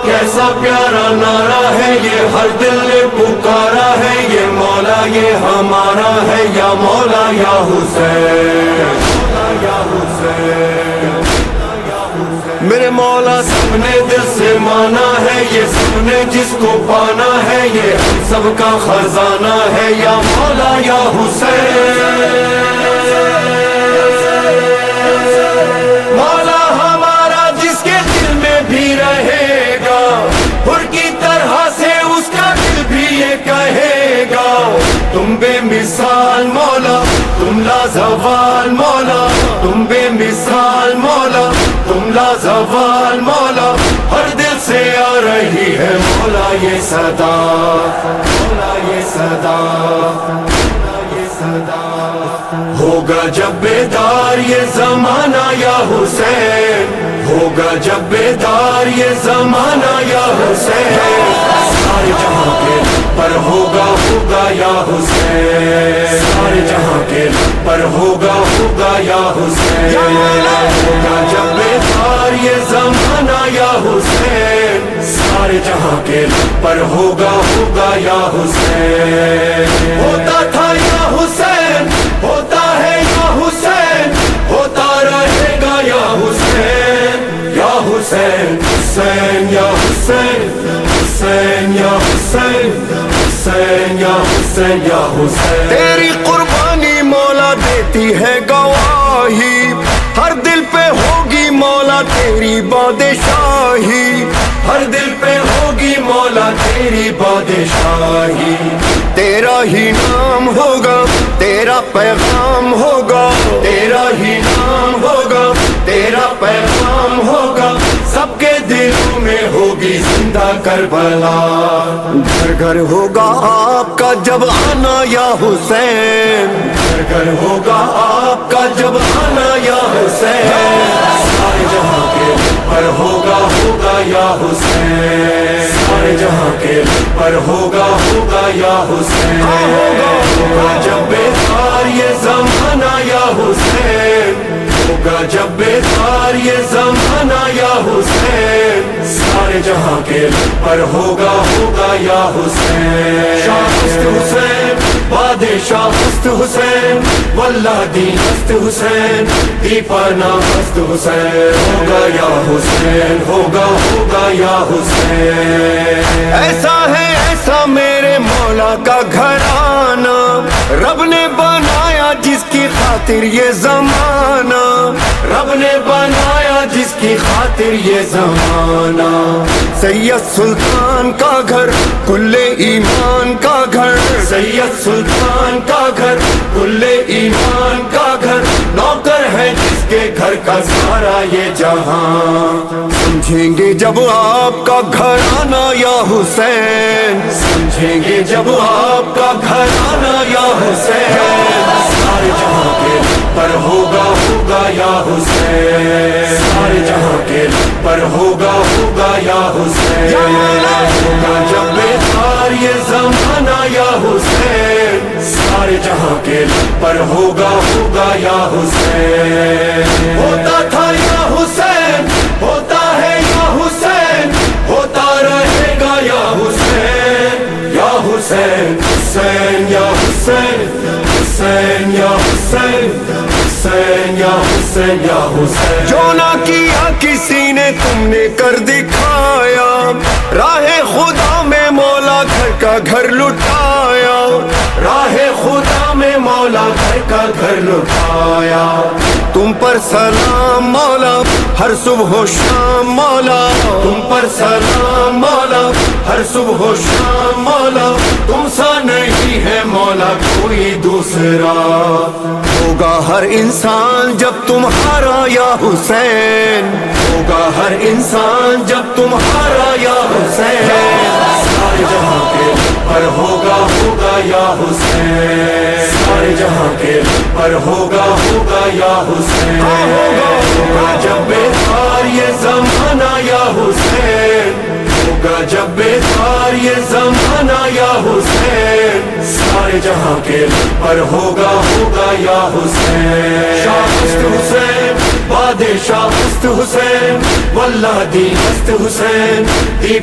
کیسا پیارا نعرہ ہے یہ، ہر دل نے پکارا ہے یہ، مولا یہ ہمارا ہے، یا مولا یا حسین، یا حسین، میرے مولا سب نے دل سے مانا ہے یہ، سب نے جس کو پانا ہے یہ، سب کا خزانہ ہے، یا مولا یا حسین، مولا ہمارا جس کے دل میں بھی رہے گا، حر کی طرح سے اس کا دل بھی یہ کہے گا، تم بے مثال مولا، تم لازوال مولا، تم بے مثال مولا، تم لازوال مولا، ہر دل سے آ رہی ہے مولا یہ صدا، مولا یہ صدا، یہ صدا، ہوگا جب بیدار یہ زمانہ یا حسین، ہوگا جب بیدار یہ زمانہ یا حسین، سارے جہاں کے پر ہوگا ہوگا یا حسین، سارے جہاں کے پر ہوگا ہوگا یا حسین، ہوگا جب بیدار یہ زمانہ یا حسین، سارے جہاں کے پر ہوگا ہوگا یا حسین، ہوتا تھا یا حسین، ہوتا ہے یا حسین، ہوتا رہے گا یا حسین، یا حسین، حسین یا حسین، حسین یا حسین، حسین یا حسین، یا حسین، تیری قربانی مولا دیتی ہے گواہی، ہر دل پہ ہوگی مولا تیری بادشاہی، ہر دل پہ ہوگی مولا تیری بادشاہی، تیرا ہی نام ہوگا، تیرا پیغام ہوگا، تیرا ہی نام ہوگا، تیرا پیغام ہوگا، سب کے دلوں میں ہوگی زندہ کربلا، گھر گھر ہوگا آپ کا جب آنا یا حسین، گھر گھر ہوگا آپ کا جب آنا یا حسین، سارے جہاں کے پر ہوگا ہوگا یا حسین، سارے جہاں کے پر ہوگا ہوگا یا حسین، ہوگا جب بیدار یہ زمانہ یا حسین، ہوگا جب بیدار یہ زمانہ یا حسین، سارے جہاں کے پر ہوگا ہوگا یا حسین، شاہ ہست حسین، بادشاہ ہست حسین، واللہ دین ہست حسین، دیپانا ہست حسین، ہوگا یا حسین، ہوگا ہوگا یا حسین، ایسا ہے ایسا میرے مولا کا گھرانہ، رب نے بنایا جس کی خاطر یہ زمانہ، رب نے بنایا جس کی خاطر یہ زمانہ، سید سلطان کا گھر کل ایمان کا گھر، سید سلطان کا گھر کل ایمان کا گھر، نوکر ہے جس کے گھر کا سارا یہ جہاں، سمجھیں گے جب آپ کا گھر آنا یا حسین، سمجھیں گے جب آپ کا گھر آنا یا حسین، سارے جہاں کے پر ہوگا ہوگا یا حسین، سارے جہاں کے پر ہوگا ہوگا یا حسین، ہوگا جب بیدار یہ زمانہ یا حسین، سارے جہاں کے پر ہوگا ہوگا یا حسین، ہوتا تھا یا حسین، ہوتا ہے یا حسین، ہوتا رہے گا یا حسین، یا حسین، حسین یا حسین، حسین یا حسین، حسین یا حسین، یا حسین، جو نہ کیا کسی نے تم نے کر دکھایا، راہ خدا میں مولا گھر کا گھر لٹایا، راہ خدا میں مولا گھر کا گھر لٹایا، تم پر سلام مولا ہر صبح و شام مولا، تم پر سلام مولا ہر صبح و شام مولا، تم سا نہیں ہے مولا کوئی دوسرا، ہوگا ہر انسان جب تمہارا یا حسین، ہوگا ہر انسان جب تمہارا یا حسین، سارے جہاں کے پر ہوگا ہوگا یا حسین، سارے جہاں کے پر ہوگا ہوگا یا حسین، ہوگا جب بیدار یہ زمانہ یا حسین، ہوگا جب بیدار یہ زمانہ یا حسین، سارے جہاں کے پر ہوگا ہوگا یا حسین، شاہ ہست حسین، بادشاہ مست حسین واللہ دی مست حسین دی